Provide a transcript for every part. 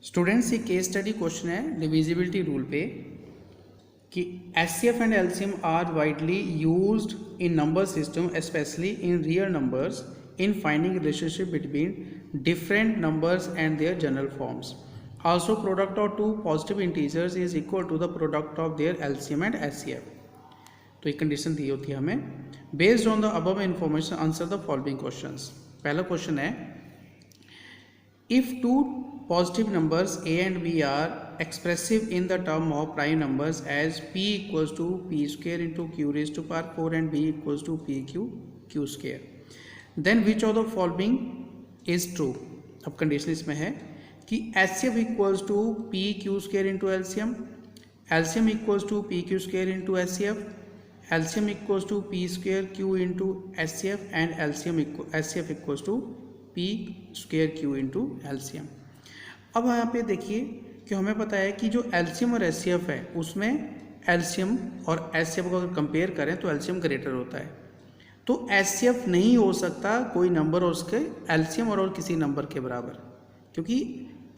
Students, ये case study question है divisibility rule पे कि HCF and LCM are widely used in number system specially in real numbers in finding relationship between different numbers and their general forms. Also product of two positive integers is equal to the product of their LCM and HCF. तो एक condition दी होती है हमें. Based on the above information answer the following questions. पहला question है, if two positive numbers a and b are expressive in the term of prime numbers as p equals to p square into q raised to power 4 and b equals to pq q square, then which of the following is true. अब condition इसमें है कि HCF equals to P Q square into LCM, LCM equals to P Q square into HCF, LCM equals to p square q into HCF and HCF equals to p square q into LCM. अब यहाँ पे देखिए कि हमें पता है कि जो एलसीएम और एचसीएफ है उसमें एलसीएम और एचसीएफ को अगर कंपेयर करें तो एलसीएम ग्रेटर होता है. तो एचसीएफ नहीं हो सकता कोई नंबर और उसके एलसीएम और किसी नंबर के बराबर, क्योंकि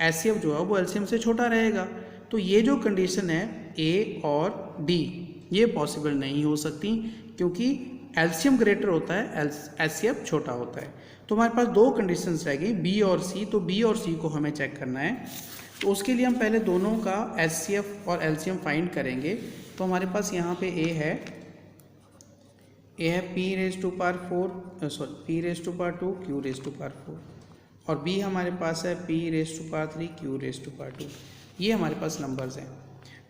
एचसीएफ जो है वो एलसीएम से छोटा रहेगा. तो ये जो कंडीशन है ए और डी ये पॉसिबल नहीं हो सकती, क्योंकि एलसीएम ग्रेटर होता है, एचसीएफ छोटा होता है. तो हमारे पास दो कंडीशंस रह गई बी और सी. तो बी और सी को हमें चेक करना है. तो उसके लिए हम पहले दोनों का एचसीएफ और एलसीएम फाइंड करेंगे. तो हमारे पास यहाँ पे ए है p raise to power 4 p raise to power 2 q raise to power 4 और बी हमारे पास है p raise to power 3 q raise to power 2. ये हमारे पास नंबर्स हैं.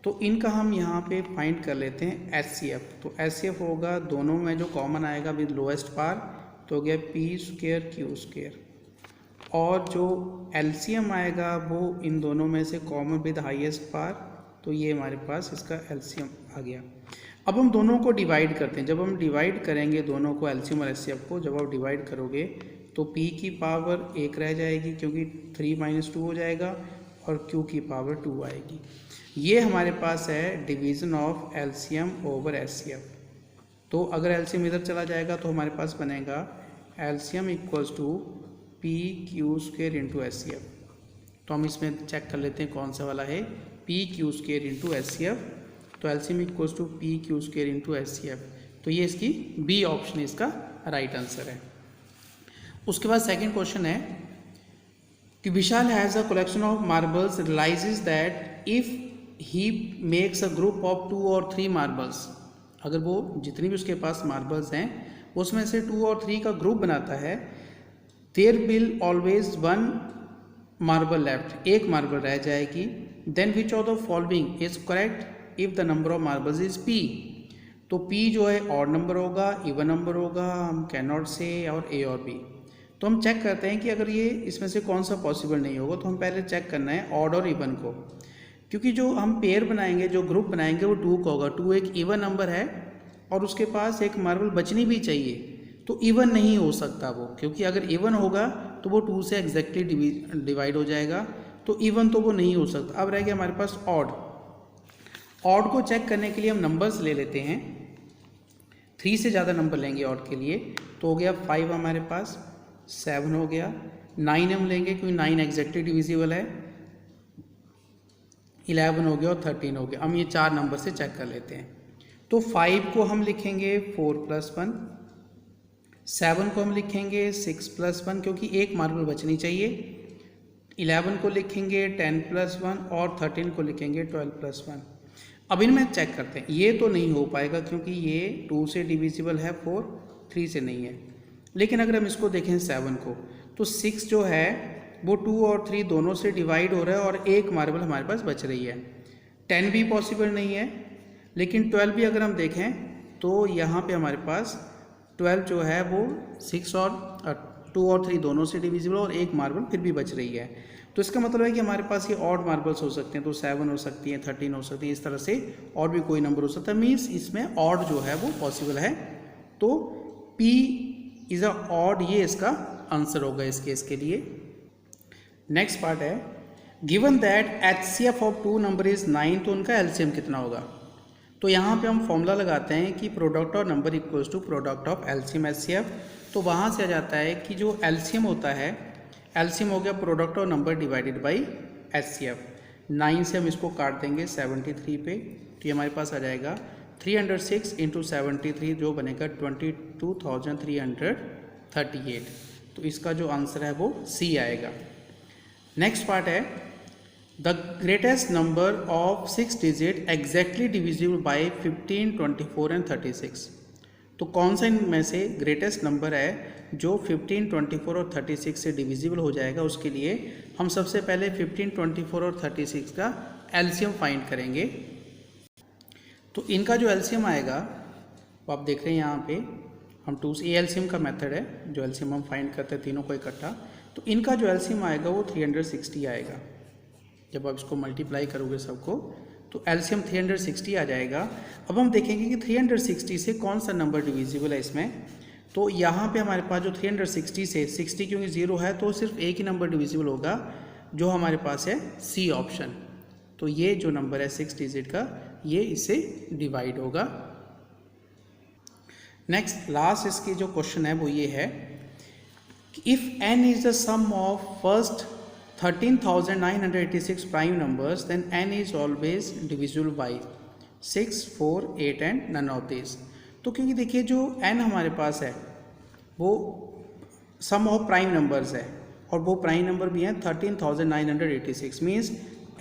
तो इनका हम यहाँ पे फाइंड कर लेते हैं एचसीएफ. तो एचसीएफ होगा दोनों में जो कॉमन आएगा विद लोएस्ट पावर, तो हो गया पी स्क्र क्यू स्क्र, और जो एलसीएम आएगा वो इन दोनों में से कॉमन विद हाईएस्ट पावर, तो ये हमारे पास इसका एलसीएम आ गया. अब हम दोनों को डिवाइड करते हैं. जब हम डिवाइड करेंगे दोनों को एलसीएम और एचसीएफ को, जब आप डिवाइड करोगे तो p की पावर 1 रह जाएगी क्योंकि 3 - 2 हो जाएगा, और q की पावर 2 आएगी. ये हमारे पास है division of LCM over HCF. तो अगर एलसीएम इधर चला जाएगा तो हमारे पास बनेगा LCM equals to P Q square into HCF. तो हम इसमें चेक कर लेते हैं कौन सा वाला है P Q square into HCF. तो LCM equals to P Q square into HCF. तो ये इसकी बी ऑप्शन इसका राइट आंसर है. उसके बाद सेकंड क्वेश्चन है कि Vishal has a collection of marbles, realizes that if he makes a group of 2 और 3 मार्बल्स, अगर वो जितनी भी उसके पास मार्बल्स हैं उसमें से 2 और 3 का ग्रुप बनाता है, there will always 1 marble left, एक मार्बल रह जाएगी. Then which of the following is correct if the number of marbles is P. तो पी जो है ऑड नंबर होगा, इवन नंबर होगा, हम कैन नॉट से, और ए और बी. तो हम चेक करते हैं कि अगर ये इसमें से कौन सा पॉसिबल नहीं होगा. तो हम पहले चेक करना है ऑड और इवन को, क्योंकि जो हम पेयर बनाएंगे, जो ग्रुप बनाएंगे वो 2 का होगा. 2 एक इवन नंबर है और उसके पास एक मार्बल बचनी भी चाहिए, तो इवन नहीं हो सकता वो, क्योंकि अगर इवन होगा तो वो 2 से एग्जैक्टली डिवाइड हो जाएगा. तो इवन तो वो नहीं हो सकता. अब रह गया हमारे पास ऑड. ऑड को चेक करने के लिए हम नंबर्स ले लेते हैं. 3 से ज़्यादा नंबर लेंगे ऑड के लिए. तो हो गया 5 हमारे पास, 7 हो गया, 9 हम लेंगे क्योंकि 9 एग्जैक्टली डिविजिबल है, 11 हो गया और 13 हो गया. हम ये 4 नंबर से चेक कर लेते हैं. तो 5 को हम लिखेंगे 4 + 1, 7 को हम लिखेंगे 6 + 1 क्योंकि एक मार्बल बचनी चाहिए, 11 को लिखेंगे 10 + 1 और 13 को लिखेंगे 12 + 1. अब इनमें चेक करते हैं. ये तो नहीं हो पाएगा क्योंकि ये 2 से डिविजिबल है, 4 3 से नहीं है. लेकिन अगर हम इसको देखें 7 को, तो 6 जो है वो 2 और 3 दोनों से डिवाइड हो रहा है और एक मार्बल हमारे पास बच रही है. 10 भी पॉसिबल नहीं है, लेकिन 12 भी अगर हम देखें तो यहाँ पे हमारे पास 12 जो है वो 6 और 2 और 3 दोनों से डिविजिबल और एक मार्बल फिर भी बच रही है. तो इसका मतलब है कि हमारे पास ये ऑड मार्बल्स हो सकते हैं. तो 7 हो सकती हैं, 13 हो सकती है, इस तरह से और भी कोई नंबर हो सकता है. मीन्स इसमें ऑड जो है वो पॉसिबल है. तो P इज़ अ ऑड, ये इसका आंसर होगा इस केस के लिए. नेक्स्ट पार्ट है, given that HCF of 2 number is 9, तो उनका एलसीएम कितना होगा. तो यहाँ पे हम फॉर्मूला लगाते हैं कि product of number equals to product of LCM HCF. तो वहाँ से आ जाता है कि जो एलसीएम होता है, एलसीएम हो गया product of number divided by HCF। 9 से हम इसको काट देंगे 73 पे, तो ये हमारे पास आ जाएगा 306 इंटू 73 जो बनेगा 22,338। तो इसका जो आंसर है वो C आएगा। नेक्स्ट पार्ट है the greatest number of 6 digit exactly divisible by 15, 24 and 36। तो कौन सा इनमें से ग्रेटेस्ट नंबर है जो 15, 24 और 36 से डिविजिबल हो जाएगा। उसके लिए हम सबसे पहले 15, 24 और 36 का एलसीएम फाइंड करेंगे। तो इनका जो एलसीएम आएगा वो आप देख रहे हैं यहाँ पे, हम 2 से एलसीएम का मेथड है जो एलसीएम हम फाइंड करते हैं तीनों को इकट्ठा। तो इनका जो एलसीएम आएगा वो 360 आएगा। जब आप इसको मल्टीप्लाई करोगे सबको तो एलसीएम 360 आ जाएगा। अब हम देखेंगे कि 360 से कौन सा नंबर डिविजिबल है इसमें। तो यहाँ पे हमारे पास जो 360 से 60 क्योंकि 0 है तो सिर्फ एक ही नंबर डिविजिबल होगा जो हमारे पास है C ऑप्शन। तो ये जो नंबर है 6 डिजिट का ये इससे डिवाइड होगा। नेक्स्ट लास्ट इसकी जो क्वेश्चन है वो ये है कि if n is the sum of first 13,986 prime numbers then n is always divisible by 6, 4, 8 and none of this. तो क्योंकि देखिए जो n हमारे पास है वो सम ऑफ प्राइम नंबर्स है और वो प्राइम नंबर भी हैं 13,986। मीन्स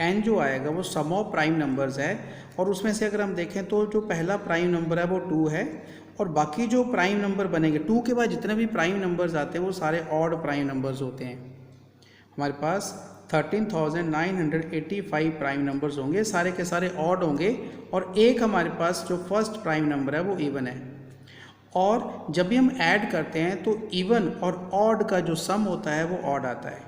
n जो आएगा वो सम ऑफ प्राइम नंबर्स है और उसमें से अगर हम देखें तो जो पहला प्राइम नंबर है वो 2 है और बाकी जो प्राइम नंबर बनेंगे 2 के बाद जितने भी प्राइम नंबर्स आते हैं वो सारे ऑड प्राइम नंबर्स होते हैं। हमारे पास 13,985 प्राइम नंबर्स होंगे, सारे के सारे ऑड होंगे और एक हमारे पास जो फर्स्ट प्राइम नंबर है वो इवन है। और जब भी हम ऐड करते हैं तो इवन और ऑड का जो सम होता है वो ऑड आता है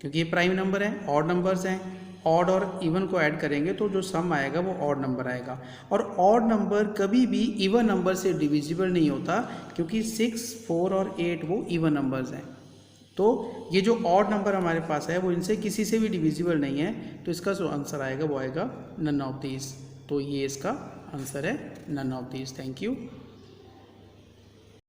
क्योंकि ये प्राइम नंबर है, ऑड नंबर्स हैं। ऑड और इवन को ऐड करेंगे तो जो सम आएगा वो ऑड नंबर आएगा और ऑड नंबर कभी भी इवन नंबर से डिविजिबल नहीं होता क्योंकि 6, 4 और 8 वो इवन नंबर्स हैं। तो ये जो ऑड नंबर हमारे पास है वो इनसे किसी से भी डिविजिबल नहीं है। तो इसका जो आंसर आएगा वो आएगा नन ऑफ दीज। तो ये इसका आंसर है none of these. Thank you.